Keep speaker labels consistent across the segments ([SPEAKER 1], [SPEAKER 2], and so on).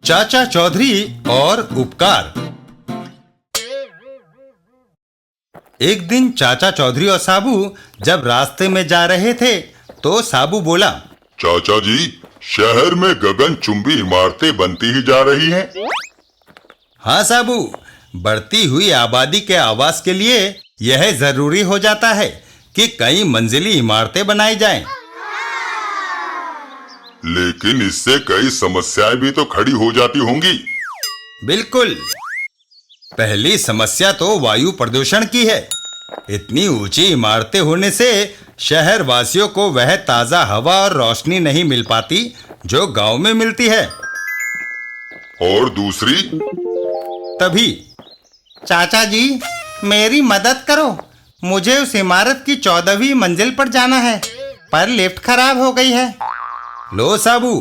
[SPEAKER 1] चाचा चौधरी और उपकार। एक दिन चाचा चौधरी और साबू जब रास्ते में जा रहे थे तो साबू बोला,
[SPEAKER 2] चाचा जी, शहर में गगनचुंबी इमारतें बनती ही जा रही हैं।
[SPEAKER 1] हाँ साबू, बढ़ती हुई आबादी के आवास के लिए यह जरूरी हो जाता है कि कई मंजिली इमारतें बनाई जाएं।
[SPEAKER 2] लेकिन इससे कई समस्याएं भी तो खड़ी हो जाती होंगी।
[SPEAKER 1] बिल्कुल। पहली समस्या तो वायु प्रदूषण की है। इतनी ऊंची इमारतें होने से शहर वासियों को वह ताजा हवा और रोशनी नहीं मिल पाती जो गांव में मिलती है।
[SPEAKER 2] और दूसरी?
[SPEAKER 1] तभी, चाचा जी मेरी मदद करो, मुझे उस इमारत की 14वीं मंजिल पर जाना है, पर लिफ्ट खराब हो गई है। लो साबू,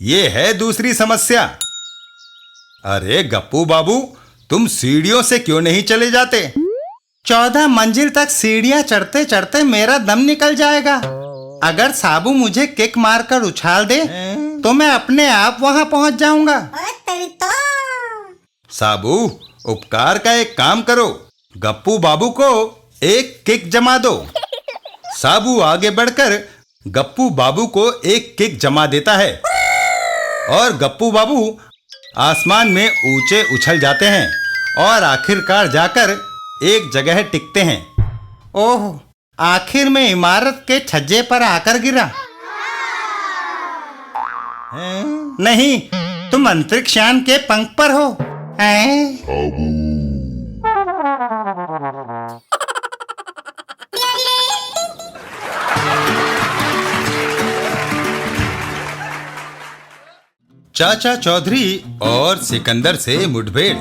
[SPEAKER 1] ये है दूसरी समस्या। अरे गप्पू बाबू, तुम सीढ़ियों से क्यों नहीं चले जाते? 14 मंजिल तक सीढ़ियां चढ़ते चढ़ते मेरा दम निकल जाएगा। अगर साबू मुझे किक मारकर उछाल दे तो मैं अपने आप वहां पहुंच जाऊंगा। साबू, उपकार का एक काम करो, गप्पू बाबू को एक किक जमा दो। साबू आगे बढ़कर गप्पू बाबू को एक किक जमा देता है और गप्पू बाबू आसमान में ऊंचे उछल जाते हैं और आखिरकार जाकर एक जगह टिकते हैं। ओह, आखिर में इमारत के छज्जे पर आकर गिरा। नहीं, तुम अंतरिक्ष यान के पंख पर हो। चाचा चौधरी और सिकंदर से मुठभेड़।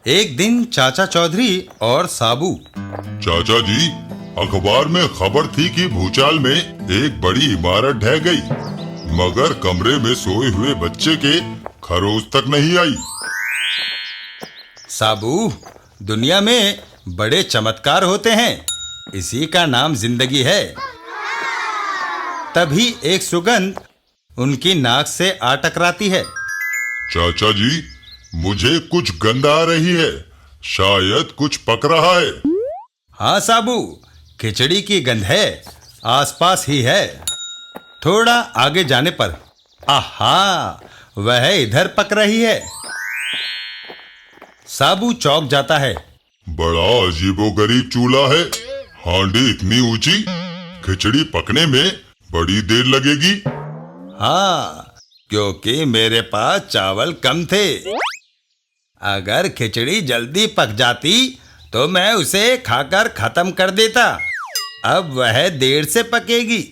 [SPEAKER 1] एक दिन चाचा चौधरी और साबू।
[SPEAKER 2] चाचा जी, अखबार में खबर थी कि भूचाल में एक बड़ी इमारत ढह गई, मगर कमरे में सोए हुए बच्चे के खरोच तक नहीं आई।
[SPEAKER 1] साबू, दुनिया में बड़े चमत्कार होते हैं, इसी का नाम जिंदगी है। तभी एक सुगंध उनकी नाक से आ टकराती है।
[SPEAKER 2] चाचा जी, मुझे कुछ गंध आ रही है, शायद कुछ पक रहा है।
[SPEAKER 1] हाँ साबू, खिचड़ी की गंध है, आसपास ही है। थोड़ा आगे जाने पर, आहा, वह इधर पक रही है। साबू चौंक जाता है।
[SPEAKER 2] बड़ा अजीबोगरीब चूल्हा है, हांडी इतनी ऊंची, खिचड़ी पकने में बड़ी देर लगेगी।
[SPEAKER 1] हाँ, क्योंकि मेरे पास चावल कम थे। अगर खिचड़ी जल्दी पक जाती तो मैं उसे खाकर खत्म कर देता। अब वह देर से पकेगी,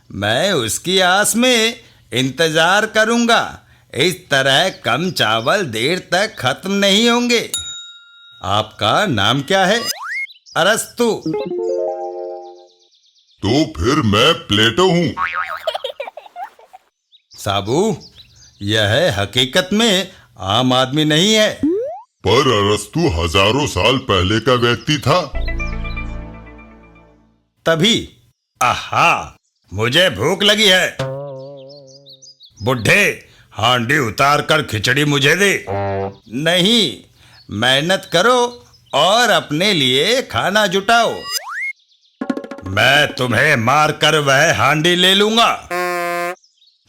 [SPEAKER 1] मैं उसकी आस में इंतजार करूंगा। इस तरह कम चावल देर तक खत्म नहीं होंगे। आपका नाम क्या है? अरस्तु।
[SPEAKER 2] तो फिर मैं प्लेटो हूँ।
[SPEAKER 1] साबू, यह हकीकत में आम आदमी नहीं है।
[SPEAKER 2] पर अरस्तु हजारों साल पहले का व्यक्ति था।
[SPEAKER 1] तभी, आहा, मुझे भूख लगी है। बुढ़े, हांडी उतार कर खिचड़ी मुझे दे। नहीं, मेहनत करो और अपने लिए खाना जुटाओ। मैं तुम्हें मारकर वह हांडी ले लूंगा।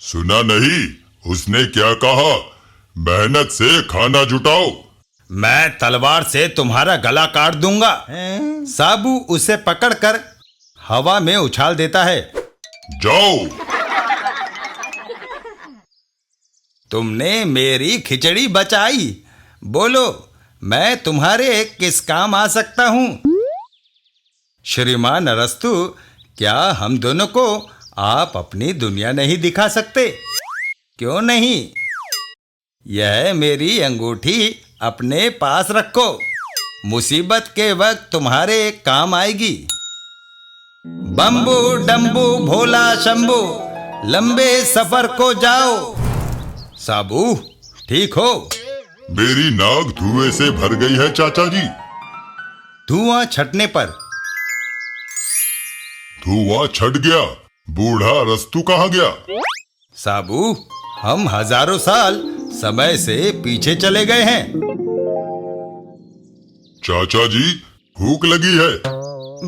[SPEAKER 2] सुना नहीं, उसने क्या कहा? मेहनत से खाना जुटाओ।
[SPEAKER 1] मैं तलवार से तुम्हारा गला काट दूंगा। साबू उसे पकड़कर हवा में उछाल देता है।
[SPEAKER 2] जाओ।
[SPEAKER 1] तुमने मेरी खिचड़ी बचाई। बोलो, मैं तुम्हारे किस काम आ सकता हूँ? श्रीमान अरस्तु, क्या हम दोनों को आप अपनी दुनिया नहीं दिखा सकते? क्यों नहीं? यह मेरी अंगूठी अपने पास रखो, मुसीबत के वक्त तुम्हारे काम आएगी। बम्बू डम्बू भोला शंभू, लंबे सफर को जाओ। साबू, ठीक हो?
[SPEAKER 2] मेरी नाक धुएं से भर गई है चाचा जी।
[SPEAKER 1] धुआं छटने पर,
[SPEAKER 2] धुआं छट गया। बूढ़ा अरस्तु कहाँ गया?
[SPEAKER 1] साबू, हम हजारों साल समय से पीछे चले गए हैं।
[SPEAKER 2] चाचा जी, भूख लगी है।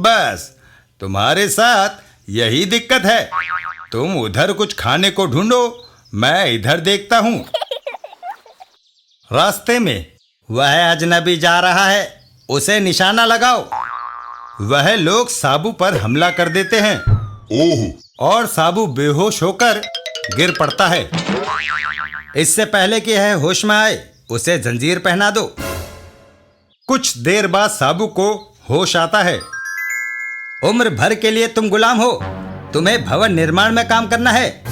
[SPEAKER 1] बस तुम्हारे साथ यही दिक्कत है। तुम उधर कुछ खाने को ढूंढो, मैं इधर देखता हूँ। रास्ते में वह अजनबी जा रहा है, उसे निशाना लगाओ। वह लोग साबू पर हमला कर देते हैं
[SPEAKER 2] ओह!
[SPEAKER 1] और साबू बेहोश होकर गिर पड़ता है। इससे पहले कि यह होश में आए, उसे जंजीर पहना दो। कुछ देर बाद साबू को होश आता है। उम्र भर के लिए तुम गुलाम हो, तुम्हें भवन निर्माण में काम करना है।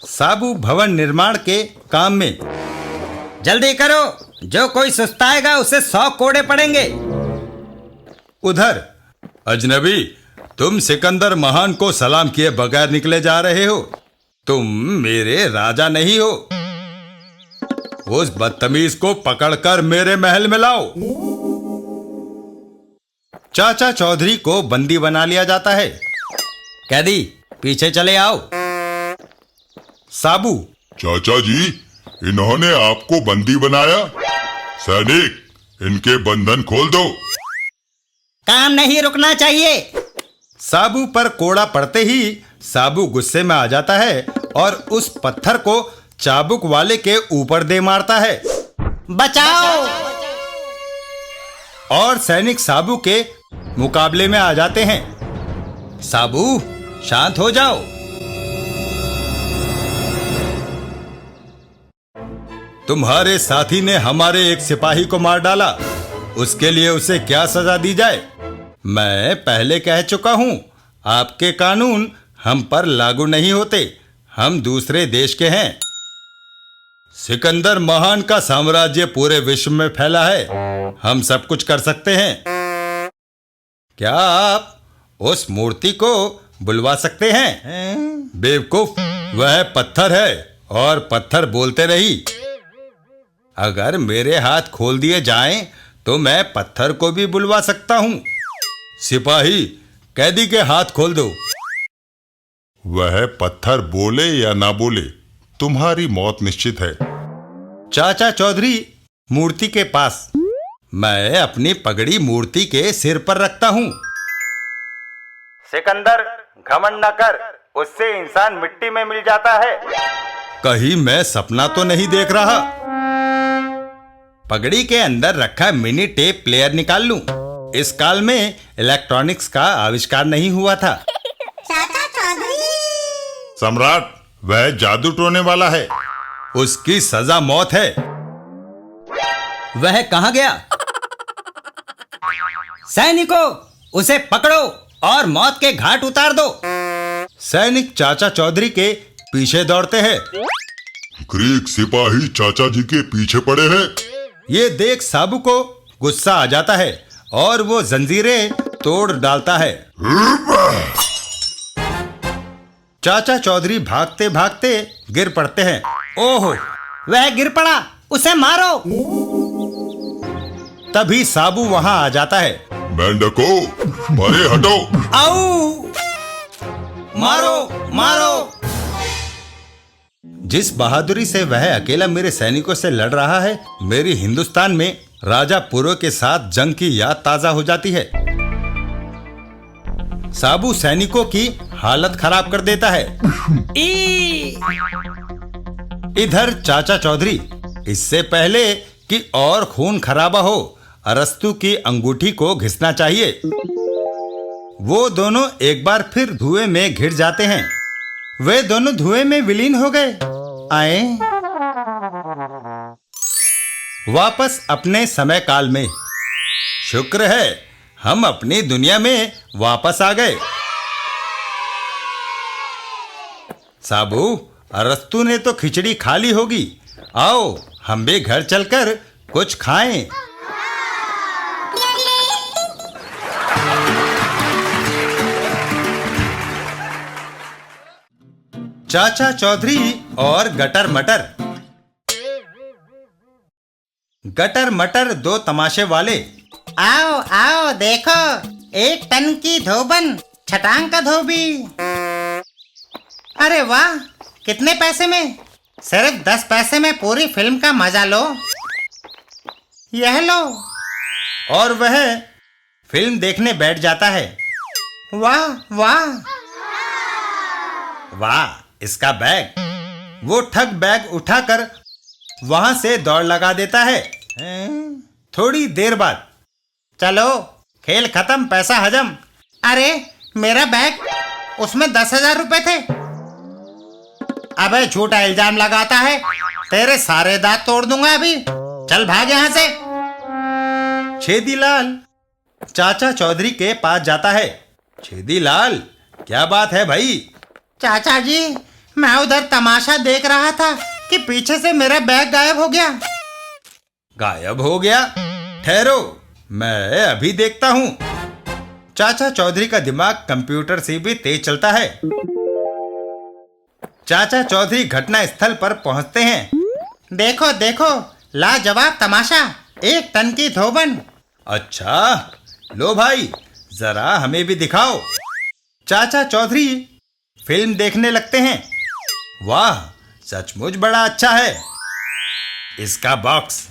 [SPEAKER 1] साबू भवन निर्माण के काम में। जल्दी करो, जो कोई सुस्ताएगा उसे 100 कोड़े पड़ेंगे। उधर अजनबी, तुम सिकंदर महान को सलाम किए बगैर निकले जा रहे हो। तुम मेरे राजा नहीं हो। उस बदतमीज को पकड़कर मेरे महल में लाओ। चाचा चौधरी को बंदी बना लिया जाता है। कैदी, पीछे चले आओ। साबू,
[SPEAKER 2] चाचा जी, इन्होंने आपको बंदी बनाया। सैनिक, इनके बंधन खोल दो।
[SPEAKER 1] काम नहीं रुकना चाहिए। साबू पर कोड़ा पड़ते ही साबू गुस्से में आ जाता है और उस पत्थर को चाबुक वाले के ऊपर दे मारता है। बचाओ! और सैनिक साबू के मुकाबले में आ जाते हैं। साबू, शांत हो जाओ। तुम्हारे साथी ने हमारे एक सिपाही को मार डाला, उसके लिए उसे क्या सजा दी जाए? मैं पहले कह चुका हूं, आपके कानून हम पर लागू नहीं होते। हम दूसरे देश के हैं। सिकंदर महान का साम्राज्य पूरे विश्व में फैला है। हम सब कुछ कर सकते हैं। क्या आप उस मूर्ति को बुलवा सकते हैं? बेवकूफ, वह पत्थर है और पत्थर बोलते रही। अगर मेरे हाथ खोल दिए जाएं, तो मैं पत्थर को भी बुलवा सकता हूं। सिपाही, कैदी के हाथ खोल दो।
[SPEAKER 2] वह पत्थर बोले या ना बोले, तुम्हारी मौत निश्चित है।
[SPEAKER 1] चाचा चौधरी मूर्ति के पास। मैं अपनी पगड़ी मूर्ति के सिर पर रखता हूं। सिकंदर, घमंड न कर, उससे इंसान मिट्टी में मिल जाता है। कहीं मैं सपना तो नहीं देख रहा। पगड़ी के अंदर रखा मिनी टेप प्लेयर निकाल लूं। इस काल में इलेक्ट्रॉनिक्स का आविष्कार नहीं हुआ था।
[SPEAKER 3] चाचा चौधरी!
[SPEAKER 2] सम्राट, वह जादू टोने वाला है।
[SPEAKER 1] उसकी सजा मौत है। वह कहां गया? सैनिकों, उसे पकड़ो और मौत के घाट उतार दो। सैनिक चाचा चौधरी के पीछे दौड़ते हैं।
[SPEAKER 2] ग्रीक सिपाही चाचा जी के पीछे पड़े हैं।
[SPEAKER 1] ये देख साबू को गुस्सा आ जाता है और वो जंजीरें तोड़ डालता है। चाचा चौधरी भागते भागते गिर पड़ते हैं। ओहो, वह गिर पड़ा, उसे मारो। तभी साबू वहां आ जाता है।
[SPEAKER 2] मेंढको, परे हटो।
[SPEAKER 1] आओ! मारो, मारो! जिस बहादुरी से वह अकेला मेरे सैनिकों से लड़ रहा है, मेरी हिंदुस्तान में राजा पुरो के साथ जंग की याद ताजा हो जाती है। साबू सैनिकों की हालत खराब कर देता है। इधर चाचा चौधरी, इससे पहले कि और खून खराबा हो, अरस्तु की अंगूठी को घिसना चाहिए। वो दोनों एक बार फिर धुएं में घिर जाते हैं। वे दोनों धुएं में विलीन हो गए। आए वापस अपने समय काल में। शुक्र है हम अपनी दुनिया में वापस आ गए। साबू, अरस्तु ने तो खिचड़ी खा ली होगी। आओ, हम भी घर चलकर कुछ खाएं। चाचा चौधरी और गटर मटर। गटर मटर दो तमाशे वाले।
[SPEAKER 3] आओ आओ, देखो, 1 टन की धोबन, छटांग का धोबी। अरे वाह,
[SPEAKER 1] कितने पैसे में? सिर्फ 10 पैसे में पूरी फिल्म का मजा लो। यह लो। और वह फिल्म देखने बैठ जाता है। वाह वाह वाह, इसका बैग। वो ठग बैग उठाकर वहां से दौड़ लगा देता है। थोड़ी देर बाद, चलो खेल खत्म, पैसा हजम। अरे मेरा बैग, उसमें 10,000 रुपए थे। अबे झूठा इल्जाम लगाता है, तेरे सारे दांत तोड़ दूंगा अभी। चल भाग यहाँ से। छेदीलाल चाचा चौधरी के पास जाता है। छेदीलाल, क्या बात है भाई? चाचा जी, मैं उधर तमाशा देख रहा था कि पीछे से मेरा बैग गायब हो गया। गायब हो गया? ठहरो, मैं अभी देखता हूँ। चाचा चौधरी का दिमाग कंप्यूटर से भी तेज चलता है। चाचा चौधरी घटना स्थल पर पहुंचते हैं। देखो देखो, लाजवाब तमाशा, 1 टन की धोबन। अच्छा, लो भाई, जरा हमें भी दिखाओ। चाचा चौधरी फिल्म देखने लगते हैं। वाह, सचमुच बड़ा अच्छा है। इसका बॉक्स।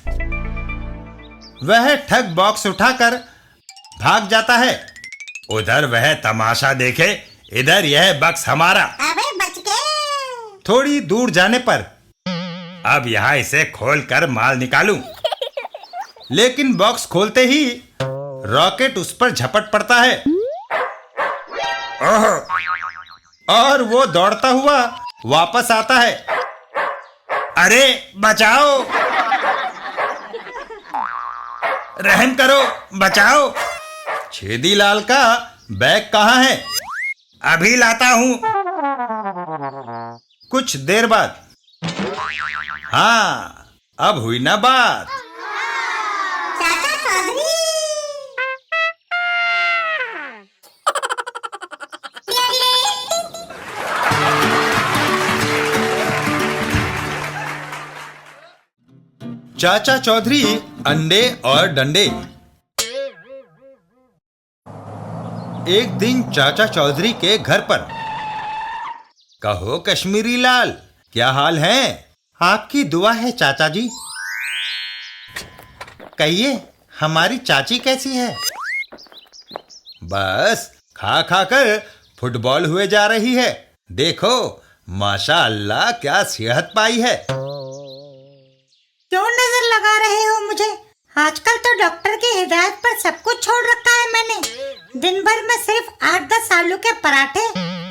[SPEAKER 1] वह ठग बॉक्स उठाकर भाग जाता है। उधर वह तमाशा देखे, इधर यह बॉक्स हमारा।
[SPEAKER 3] अबे बच गए।
[SPEAKER 1] थोड़ी दूर जाने पर, अब यहाँ इसे खोलकर माल निकालूं। लेकिन बॉक्स खोलते ही रॉकेट उस पर झपट पड़ता है। और वो दौड़ता हुआ वापस आता है। अरे बचाओ, रहम करो, बचाओ। छेदीलाल का बैग कहाँ है? अभी लाता हूं। कुछ देर बाद, हाँ, अब हुई ना बात।
[SPEAKER 3] चाचा चौधरी।
[SPEAKER 1] चाचा चौधरी अंडे और डंडे। एक दिन चाचा चौधरी के घर पर। कहो कश्मीरी लाल, क्या हाल है? आपकी दुआ है चाचा जी। कहिए, हमारी चाची कैसी है? बस खा खा कर फुटबॉल हुए जा रही है। देखो, माशा अल्लाह, क्या सेहत पाई है।
[SPEAKER 3] क्यों नजर लगा रहे हो मुझे? आजकल तो डॉक्टर की हिदायत पर सब कुछ छोड़ रखा है मैंने। दिन भर में सिर्फ 8-10 आलू के पराठे,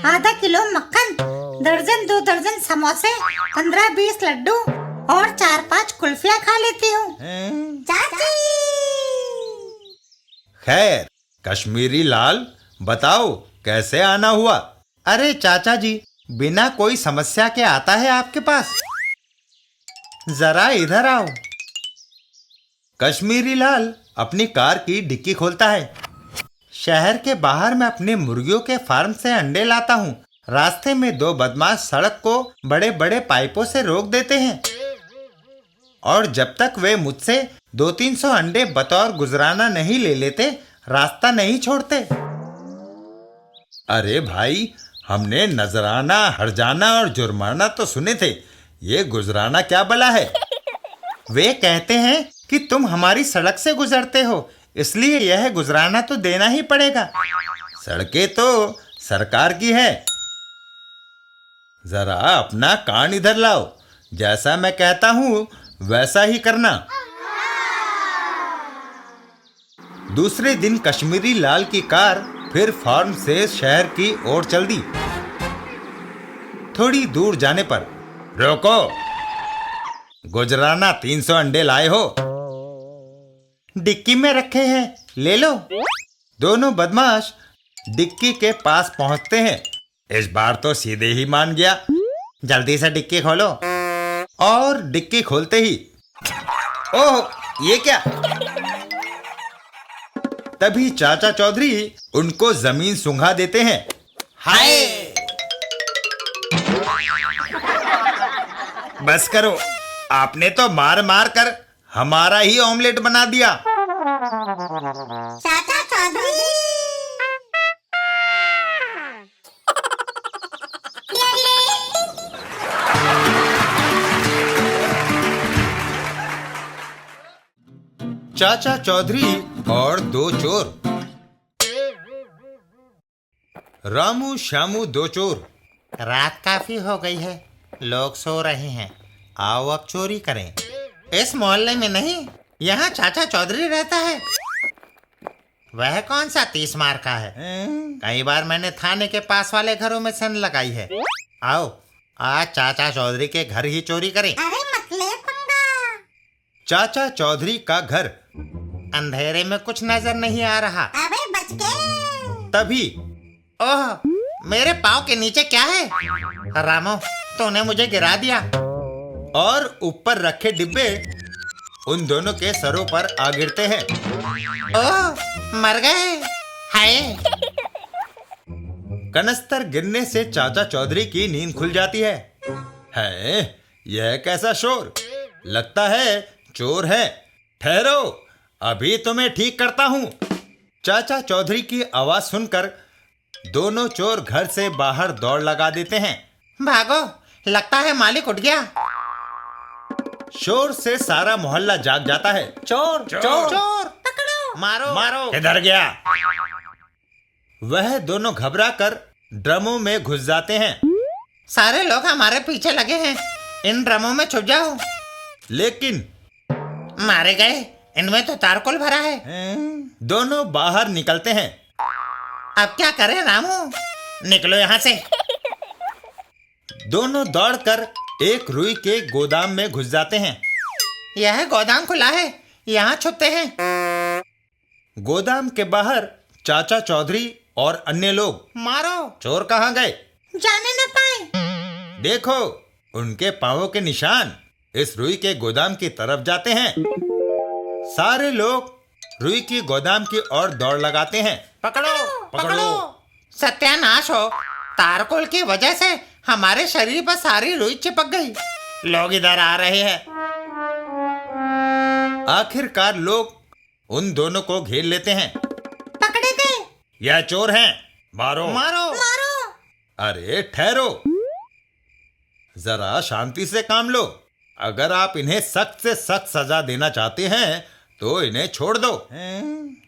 [SPEAKER 3] आधा किलो मक्खन, दर्जन 2 दर्जन समोसे, 15-20 लड्डू और 4-5 कुल्फियाँ खा लेती हूँ। चाची।
[SPEAKER 1] खैर कश्मीरी लाल, बताओ कैसे आना हुआ? अरे चाचा जी, बिना कोई समस्या के आता है आपके पास। जरा इधर आओ। कश्मीरी लाल अपनी कार की डिक्की खोलता है। शहर के बाहर मैं अपने मुर्गियों के फार्म से अंडे लाता हूँ। रास्ते में 2 बदमाश सड़क को बड़े बड़े पाइपों से रोक देते हैं, और जब तक वे मुझसे 200-300 अंडे बतौर गुजराना नहीं ले लेते, रास्ता नहीं छोड़ते। अरे भाई, हमने नजराना, हर्जाना और जुर्माना तो सुने थे, ये गुजराना क्या बला है? वे कहते हैं कि तुम हमारी सड़क से गुजरते हो, इसलिए यह गुजराना तो देना ही पड़ेगा। सड़कें तो सरकार की है। जरा अपना कान इधर लाओ। जैसा मैं कहता हूँ वैसा ही करना। दूसरे दिन कश्मीरी लाल की कार फिर फार्म से शहर की ओर चल दी। थोड़ी दूर जाने पर, रोको, गुजराना 300 अंडे लाए हो? डिक्की में रखे हैं, ले लो। दोनों बदमाश डिक्की के पास पहुंचते हैं। इस बार तो सीधे ही मान गया। जल्दी से डिक्की खोलो। और डिक्की खोलते ही, ओह, ये क्या? तभी चाचा चौधरी उनको जमीन सूंघा देते हैं। हाय! बस करो, आपने तो मार मार कर हमारा ही ऑमलेट बना दिया।
[SPEAKER 3] चाचा चौधरी।
[SPEAKER 1] चाचा चौधरी और दो चोर। रामू श्यामू दो चोर। रात काफी हो गई है, लोग सो रहे हैं, आओ अब चोरी करें। इस मोहल्ले में नहीं, यहाँ चाचा चौधरी रहता है। वह कौन सा 30 मार का है? कई बार मैंने थाने के पास वाले घरों में सन लगाई है। आओ आज चाचा चौधरी के घर ही चोरी करें।
[SPEAKER 3] अरे मत ले पंगा।
[SPEAKER 1] चाचा चौधरी का घर। अंधेरे में कुछ नजर नहीं आ रहा।
[SPEAKER 3] अबे बच गए।
[SPEAKER 1] तभी ओह, मेरे पाँव के नीचे क्या है? रामो, तूने मुझे गिरा दिया। और ऊपर रखे डिब्बे उन दोनों के सरों पर आ गिरते हैं। ओह, मर गए। हाय। कनस्तर गिरने से चाचा चौधरी की नींद खुल जाती है। यह कैसा शोर? लगता है चोर है। ठहरो, अभी तुम्हें ठीक करता हूँ। चाचा चौधरी की आवाज सुनकर दोनों चोर घर से बाहर दौड़ लगा देते हैं। भागो, लगता है मालिक उठ गया। शोर से सारा मोहल्ला जाग जाता है। चोर चोर चोर,
[SPEAKER 3] पकड़ो,
[SPEAKER 1] मारो मारो। किधर गया? वह दोनों घबराकर ड्रमों में घुस जाते हैं। सारे लोग हमारे पीछे लगे हैं, इन ड्रमों में छुप जाओ। लेकिन मारे गए, इनमें तो तारकोल भरा है। दोनों बाहर निकलते हैं। अब क्या करें रामू? निकलो यहाँ से। दोनों दौड़कर एक रुई के गोदाम में घुस जाते हैं। यह गोदाम खुला है, यहाँ छुपते हैं। गोदाम के बाहर चाचा चौधरी और अन्य लोग। मारो। चोर कहाँ गए?
[SPEAKER 3] जाने न पाए।
[SPEAKER 1] देखो, उनके पांवों के निशान इस रुई के गोदाम की तरफ जाते हैं। सारे लोग रुई की गोदाम की ओर दौड़ लगाते हैं। पकड़ो पकड़ो। सत्यानाश हो, तारकोल की वजह से हमारे शरीर पर सारी रुई चिपक गई। लोग इधर आ रहे हैं। आखिरकार लोग उन दोनों को घेर लेते हैं।
[SPEAKER 3] पकड़े गए।
[SPEAKER 1] यह चोर हैं, मारो मारो
[SPEAKER 3] मारो।
[SPEAKER 1] अरे ठहरो, जरा शांति से काम लो। अगर आप इन्हें सख्त से सख्त सजा देना चाहते हैं तो इन्हें छोड़ दो।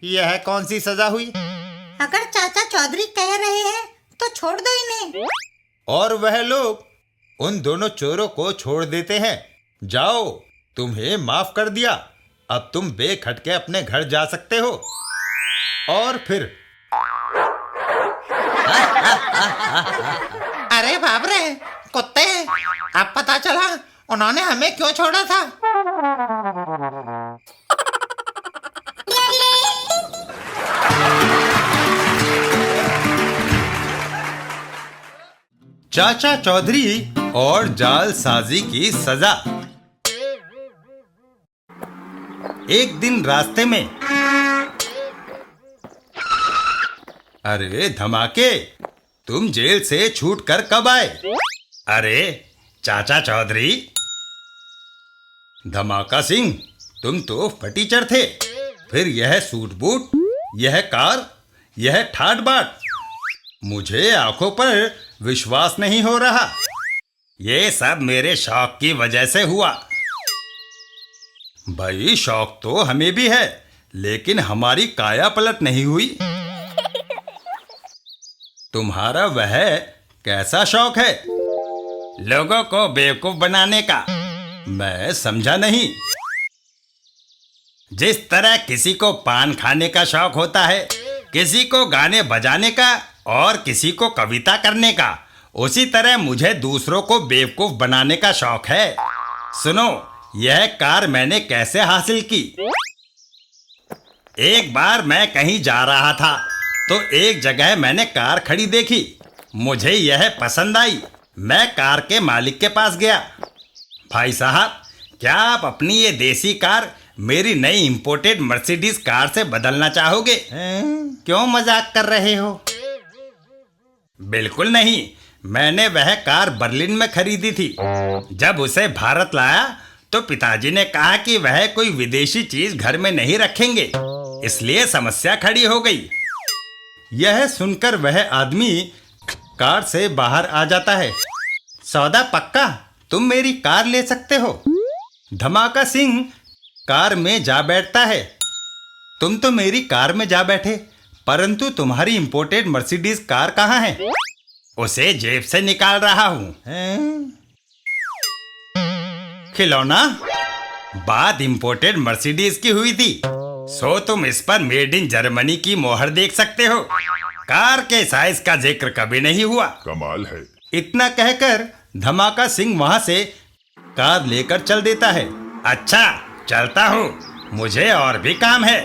[SPEAKER 1] यह कौन सी सजा हुई?
[SPEAKER 3] अगर चाचा चौधरी कह रहे हैं तो छोड़ दो इन्हें।
[SPEAKER 1] और वह लोग उन दोनों चोरों को छोड़ देते हैं। जाओ, तुम्हें माफ कर दिया, अब तुम बेखटके अपने घर जा सकते हो। और फिर अरे बाप रे, कुत्ते! अब पता चला उन्होंने हमें क्यों छोड़ा था। चाचा चौधरी और जालसाजी की सजा। एक दिन रास्ते में अरे धमाके, तुम जेल से छूट कर कब आए? अरे चाचा चौधरी। धमाका सिंह, तुम तो फटीचर थे, फिर यह सूट बूट, यह कार, यह ठाट बाट। मुझे आंखों पर विश्वास नहीं हो रहा। ये सब मेरे शौक की वजह से हुआ। भाई, शौक तो हमें भी है, लेकिन हमारी काया पलट नहीं हुई। तुम्हारा वह कैसा शौक है? लोगों को बेवकूफ बनाने का। मैं समझा नहीं। जिस तरह किसी को पान खाने का शौक होता है, किसी को गाने बजाने का और किसी को कविता करने का, उसी तरह मुझे दूसरों को बेवकूफ बनाने का शौक है। सुनो, यह कार मैंने कैसे हासिल की। एक बार मैं कहीं जा रहा था तो एक जगह मैंने कार खड़ी देखी। मुझे यह पसंद आई। मैं कार के मालिक के पास गया। भाई साहब, क्या आप अपनी ये देसी कार मेरी नई इंपोर्टेड मर्सिडीज कार से बदलना चाहोगे? क्यों मजाक कर रहे हो? बिल्कुल नहीं, मैंने वह कार बर्लिन में खरीदी थी। जब उसे भारत लाया तो पिताजी ने कहा कि वह कोई विदेशी चीज घर में नहीं रखेंगे, इसलिए समस्या खड़ी हो गई। यह सुनकर वह आदमी कार से बाहर आ जाता है। सौदा पक्का, तुम मेरी कार ले सकते हो। धमाका सिंह कार में जा बैठता है। तुम तो मेरी कार में जा बैठे, परंतु तुम्हारी इंपोर्टेड मर्सिडीज कार कहाँ है? उसे जेब से निकाल रहा हूँ। खिलौना, बात इंपोर्टेड मर्सिडीज की हुई थी, सो तुम इस पर मेड इन जर्मनी की मोहर देख सकते हो। कार के साइज का जिक्र कभी नहीं हुआ।
[SPEAKER 2] कमाल है।
[SPEAKER 1] इतना कहकर धमाका सिंह वहां से कार लेकर चल देता है। अच्छा, चलता हूँ, मुझे और भी काम है।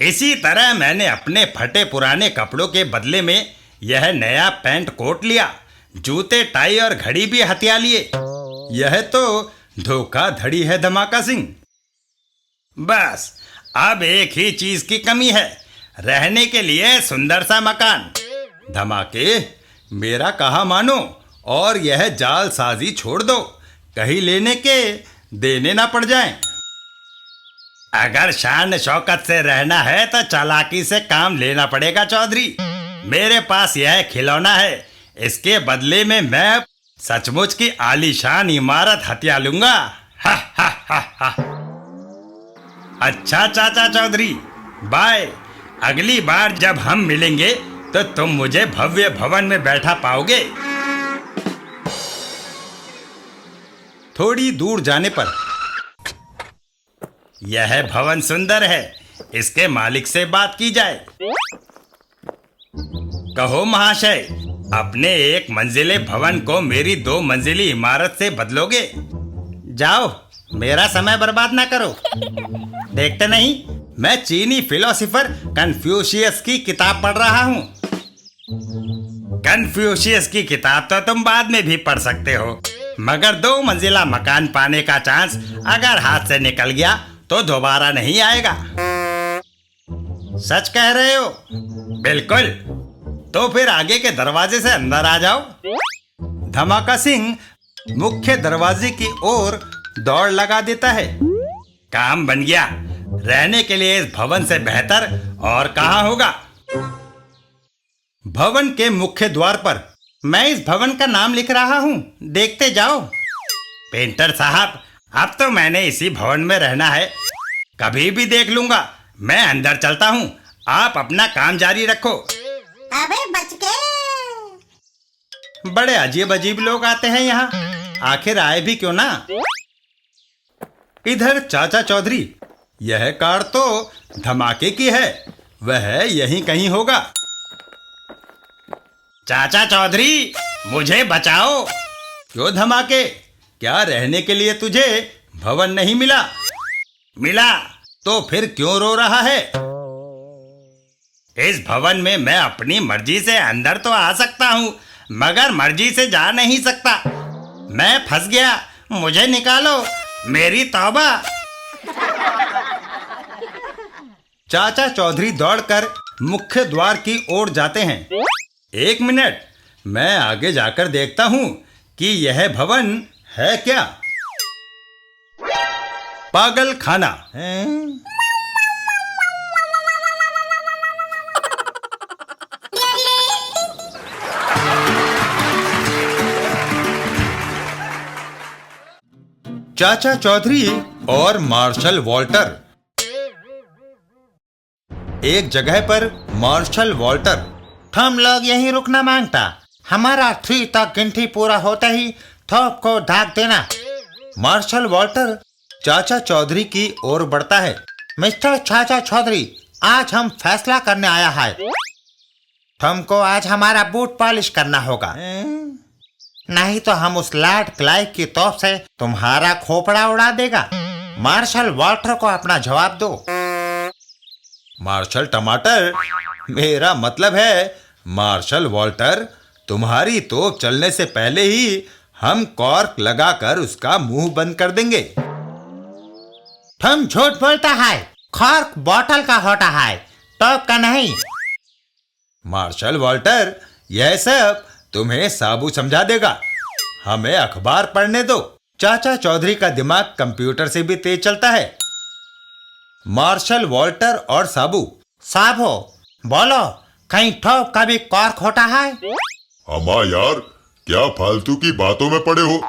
[SPEAKER 1] इसी तरह मैंने अपने फटे पुराने कपड़ों के बदले में यह नया पैंट कोट लिया, जूते टाई और घड़ी भी हथिया लिए। यह तो धोखाधड़ी है धमाका सिंह। बस अब एक ही चीज की कमी है, रहने के लिए सुंदर सा मकान। धमाके, मेरा कहा मानो और यह जालसाजी छोड़ दो, कहीं लेने के देने ना पड़ जाएं। अगर शान शौकत से रहना है तो चालाकी से काम लेना पड़ेगा चौधरी। मेरे पास यह खिलौना है, इसके बदले में मैं सचमुच की आलीशान इमारत हथिया लूंगा। हा हा हा हा। अच्छा चाचा चौधरी, बाय। अगली बार जब हम मिलेंगे तो तुम मुझे भव्य भवन में बैठा पाओगे। थोड़ी दूर जाने पर, यह भवन सुंदर है, इसके मालिक से बात की जाए। कहो महाशय, अपने एक मंजिले भवन को मेरी 2 मंजिली इमारत से बदलोगे? जाओ, मेरा समय बर्बाद ना करो। देखते नहीं, मैं चीनी फिलोसोफर कन्फ्यूशियस की किताब पढ़ रहा हूँ। कन्फ्यूशियस की किताब तो तुम बाद में भी पढ़ सकते हो, मगर 2 मंजिला मकान पाने का चांस अगर हाथ से निकल गया तो दोबारा नहीं आएगा। सच कह रहे हो? बिल्कुल। तो फिर आगे के दरवाजे से अंदर आ जाओ। धमाका सिंह मुख्य दरवाजे की ओर दौड़ लगा देता है। काम बन गया। रहने के लिए इस भवन से बेहतर और कहाँ होगा। भवन के मुख्य द्वार पर मैं इस भवन का नाम लिख रहा हूँ, देखते जाओ। पेंटर साहब, अब तो मैंने इसी भवन में रहना है, कभी भी देख लूंगा। मैं अंदर चलता हूँ, आप अपना काम जारी रखो।
[SPEAKER 3] अबे बच गए।
[SPEAKER 1] बड़े अजीब अजीब लोग आते हैं यहाँ, आखिर आए भी क्यों ना। इधर चाचा चौधरी, यह कार तो धमाके की है, वह यहीं कहीं होगा। चाचा चौधरी, मुझे बचाओ। क्यों धमाके, क्या रहने के लिए तुझे भवन नहीं मिला? मिला तो फिर क्यों रो रहा है? इस भवन में मैं अपनी मर्जी से अंदर तो आ सकता हूँ, मगर मर्जी से जा नहीं सकता। मैं फंस गया, मुझे निकालो, मेरी तौबा। चाचा चौधरी दौड़कर मुख्य द्वार की ओर जाते हैं। 1 मिनट, मैं आगे जाकर देखता हूँ कि यह भवन है क्या। पागल खाना। चाचा चौधरी और मार्शल वॉल्टर। एक जगह पर मार्शल वॉल्टर,
[SPEAKER 4] हम लोग यहीं रुकना मांगता, हमारा 3 तक गिनती पूरा होता ही थोप को ढाक देना।
[SPEAKER 1] मार्शल वॉल्टर चाचा चौधरी की ओर बढ़ता है।
[SPEAKER 4] मिस्टर चाचा चौधरी, आज हम फैसला करने आया है। तुमको आज हमारा बूट पॉलिश करना होगा, नहीं तो हम उस लॉर्ड क्लाइव की तोप से तुम्हारा खोपड़ा उड़ा देगा। मार्शल वॉल्टर को अपना जवाब दो।
[SPEAKER 1] मार्शल टमाटर, मेरा मतलब है मार्शल वॉल्टर, तुम्हारी तोप चलने से पहले ही हम कॉर्क लगाकर उसका मुंह बंद कर देंगे।
[SPEAKER 4] तुम झूठ बोलता है, कॉर्क बोतल का होता है, तोप का नहीं।
[SPEAKER 1] मार्शल वॉल्टर, यह सब तुम्हें साबू समझा देगा, हमें अखबार पढ़ने दो। चाचा चौधरी का दिमाग कंप्यूटर से भी तेज चलता है। मार्शल वॉल्टर और साबू।
[SPEAKER 4] साबू, बोलो, कहीं ठोक का भी कॉर्क होता है?
[SPEAKER 2] अम्मा यार, क्या फालतू की बातों में पड़े हो,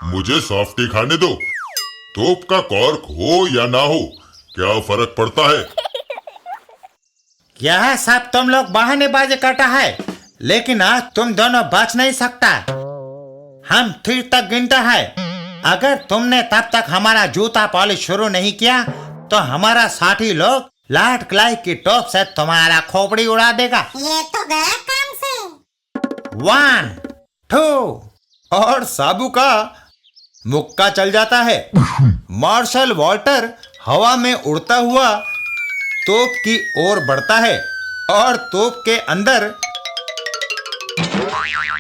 [SPEAKER 2] मुझे सॉफ्टी खाने दो। तोप का कॉर्क हो या ना हो, क्या फर्क पड़ता है?
[SPEAKER 4] यह सब तुम लोग बहानेबाजी करता है, लेकिन आज तुम दोनों बच नहीं सकता। हम 3 तक गिनता है। अगर तुमने तब तक हमारा जूता पॉलिश शुरू नहीं किया तो हमारा साथी लोग लाट क्लाई की टोप से तुम्हारा खोपड़ी उड़ा देगा।
[SPEAKER 3] ये तो गया काम से।
[SPEAKER 4] 1 2
[SPEAKER 1] और साबू का मुक्का चल जाता है। मार्शल वॉल्टर हवा में उड़ता हुआ तोप की ओर बढ़ता है और तोप के अंदर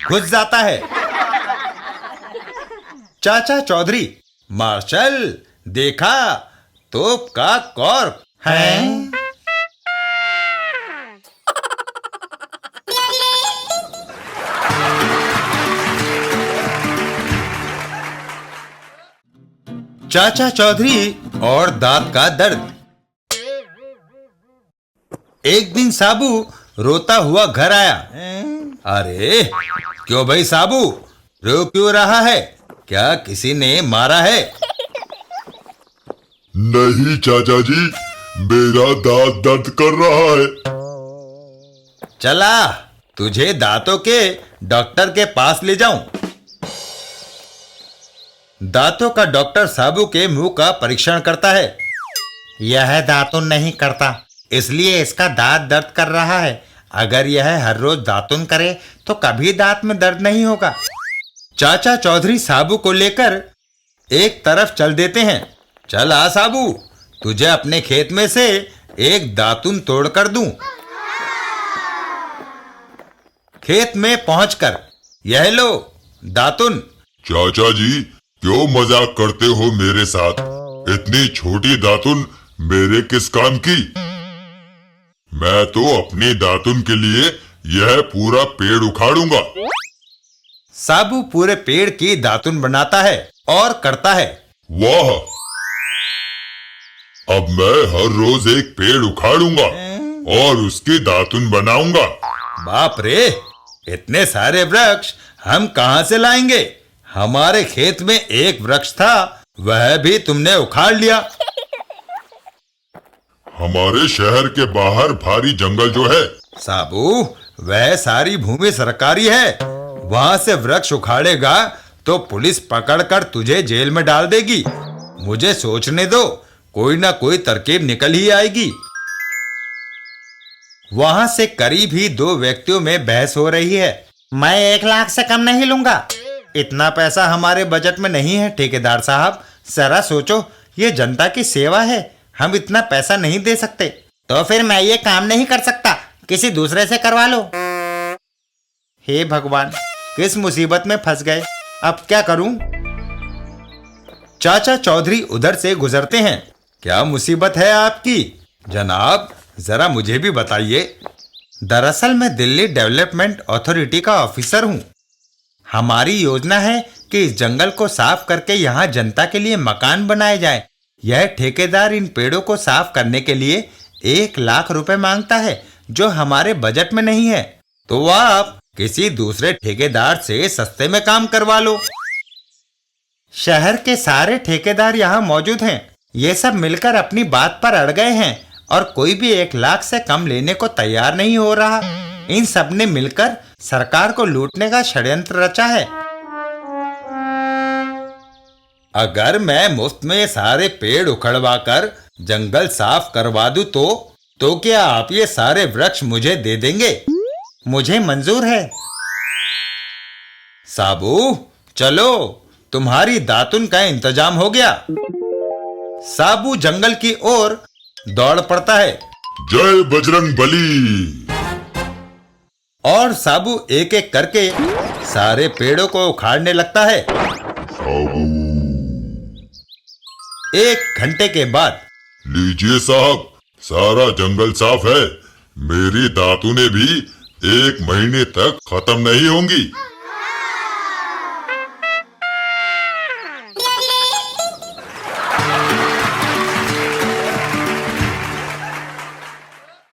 [SPEAKER 1] घुस जाता है। चाचा चौधरी, मार्शल देखा, तोप का कॉर्क है। चाचा चौधरी और दांत का दर्द। एक दिन साबू रोता हुआ घर आया। अरे क्यों भाई साबू, रो क्यों रहा है? क्या किसी ने मारा है?
[SPEAKER 2] नहीं चाचा जी, मेरा दांत दर्द कर रहा है।
[SPEAKER 1] चला तुझे दांतों के डॉक्टर के पास ले जाऊं। दांतों का डॉक्टर साबू के मुंह का परीक्षण करता है।
[SPEAKER 4] यह दातुन नहीं करता, इसलिए इसका दांत दर्द कर रहा है। अगर यह हर रोज दातुन करे तो कभी दांत में दर्द नहीं होगा।
[SPEAKER 1] चाचा चौधरी साबू को लेकर एक तरफ चल देते हैं। चल आ साबू, तुझे अपने खेत में से एक दातुन तोड़ कर दूं। खेत में पहुंचकर यह लो दातुन।
[SPEAKER 2] चाचा जी, क्यों मजाक करते हो मेरे साथ? इतनी छोटी दातुन मेरे किस काम की? मैं तो अपनी दातुन के लिए यह पूरा पेड़ उखाड़ूंगा।
[SPEAKER 1] साबू पूरे पेड़ की दातुन बनाता है और करता है।
[SPEAKER 2] वाह! अब मैं हर रोज एक पेड़ उखाड़ूंगा और उसकी दातुन बनाऊंगा।
[SPEAKER 1] बाप रे, इतने सारे वृक्ष हम कहां से लाएंगे? हमारे खेत में एक वृक्ष था, वह भी तुमने उखाड़ लिया।
[SPEAKER 2] हमारे शहर के बाहर भारी जंगल जो है,
[SPEAKER 1] साबू, वह सारी भूमि सरकारी है। वहां से वृक्ष उखाड़ेगा तो पुलिस पकड़कर तुझे जेल में डाल देगी। मुझे सोचने दो, कोई ना कोई तरकीब निकल ही आएगी। वहां से करीब ही 2 व्यक्तियों में बहस हो रही है।
[SPEAKER 4] मैं 1 लाख से कम नहीं लूंगा।
[SPEAKER 1] इतना पैसा हमारे बजट में नहीं है ठेकेदार साहब। जरा सोचो, ये जनता की सेवा है, हम इतना पैसा नहीं दे सकते।
[SPEAKER 4] तो फिर मैं ये काम नहीं कर सकता, किसी दूसरे से करवा लो।
[SPEAKER 1] हे भगवान, किस मुसीबत में फंस गए, अब क्या करूं? चाचा चौधरी उधर से गुजरते हैं। क्या मुसीबत है आपकी जनाब, जरा मुझे भी बताइए। दरअसल मैं दिल्ली डेवलपमेंट अथॉरिटी का ऑफिसर हूं। हमारी योजना है कि इस जंगल को साफ करके यहाँ जनता के लिए मकान बनाए जाए। यह ठेकेदार इन पेड़ों को साफ करने के लिए 1 लाख रुपए मांगता है, जो हमारे बजट में नहीं है। तो आप किसी दूसरे ठेकेदार से सस्ते में काम करवा लो। शहर के सारे ठेकेदार यहाँ मौजूद हैं। ये सब मिलकर अपनी बात पर अड़ गए हैं और कोई भी 1 लाख से कम लेने को तैयार नहीं हो रहा। इन सब ने मिलकर सरकार को लूटने का षड्यंत्र रचा है। अगर मैं मुफ्त में सारे पेड़ उखड़वाकर जंगल साफ करवा दूं तो क्या आप ये सारे वृक्ष मुझे दे देंगे?
[SPEAKER 4] मुझे मंजूर है।
[SPEAKER 1] साबू, चलो, तुम्हारी दातुन का इंतजाम हो गया। साबू जंगल की ओर दौड़ पड़ता है।
[SPEAKER 2] जय बजरंग बली।
[SPEAKER 1] और साबू एक एक करके सारे पेड़ों को उखाड़ने लगता है। 1 घंटे के बाद,
[SPEAKER 2] लीजिए साहब, सारा जंगल साफ है। मेरी दातुनें भी 1 महीने तक खत्म नहीं होंगी।